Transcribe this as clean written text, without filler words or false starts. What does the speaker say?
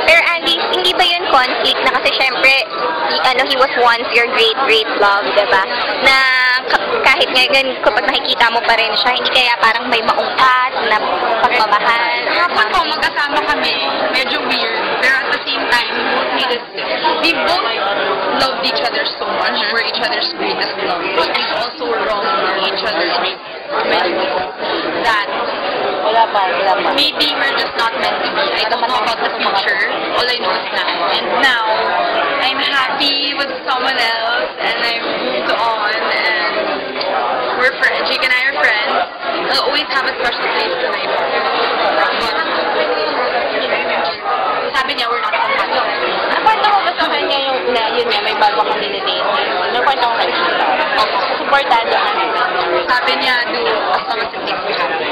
Pero Andy, hindi ba yun conflict na kasi syempre, he was once your great love, diba? Na kahit ngayon, kapag nakikita mo pa rin siya, hindi kaya parang may maungkat na pagmamahal? Kapag po magkasama kami, medyo weird. Pero at the same time, we both loved each other so much. We're each other's greatest love. And also wrong each other's that maybe we're just not meant to be. I don't know about the future. All I know is now. And now, I'm happy with someone else and I've moved on and we're friends. Jake and I are friends. I'll always have a special place in my heart. Sabi niya, we're not compatible. Nakwento mo ba sa kanya yung yun nga, may bago kang dinidate? Nakwento mo kayo siya? Supportado ka naman. Sabi niya, do as long as it makes me happy.